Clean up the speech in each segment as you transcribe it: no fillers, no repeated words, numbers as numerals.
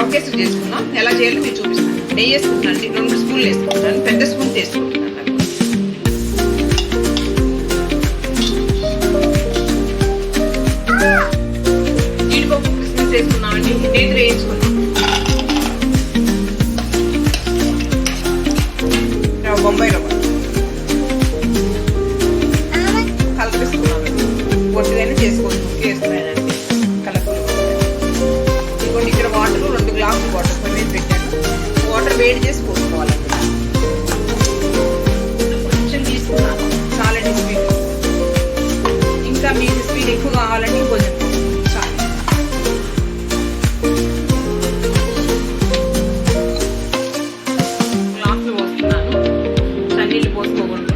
రవ్వ కేసరి చేసుకుందాం. ఎలా చేయాలో మీరు చూపిస్తాను. నెయ్యి వేసుకుంటాను, 2 స్పూన్లు వేసుకుంటాను, పెద్ద స్పూన్ వేసుకుంటాను. జీడిపప్పు కిస్మిస్ వేసుకున్నామండి, నేతి వేయించుకున్నాం. బొంబాయి రవ్వ కలపిస్తున్నాను. పొట్టిదైనా చేసుకోవచ్చు, వేస్తున్నానండి కలర్ఫుల్. ఇంకోటి ఇక్కడ వాటర్ 2 గ్లాసులు వాటర్ పొయ్యి పెట్టాను. వాటర్ వేడి చేసి పోసుకోవాలి. కొంచెం తీసుకున్నాను, చాలండి స్వీట్. ఇంకా మీకు స్వీట్ ఎక్కువ కావాలంటే ఇంకొంచెం చాలు. గ్లాసులు పోస్తున్నాను, చన్నీళ్ళు పోసుకోకూడదు.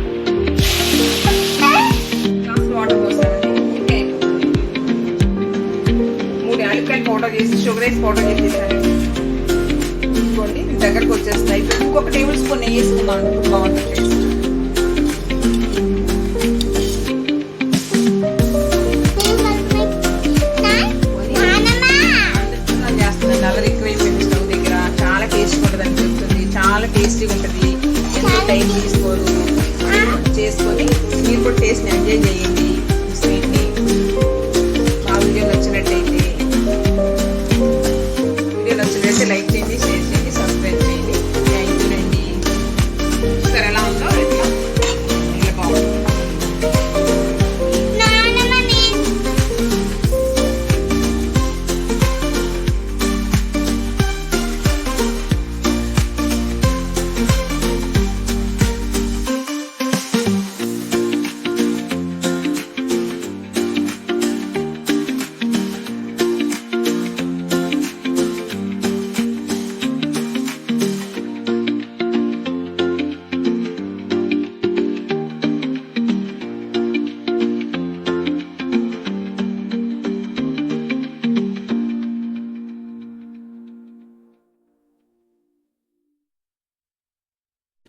Glass water పోస్తానండి. 3 యాలక్కాయలు పౌడర్ చేసి షుగర్ వేసి పౌడర్ చేసేసానండి. ఇంకోండి దగ్గరకు వచ్చేస్తాయి. ఇంకొక టేబుల్ స్పూన్ నెయ్యి వేసుకున్నాను, బాగుంటుంది టేస్ట్.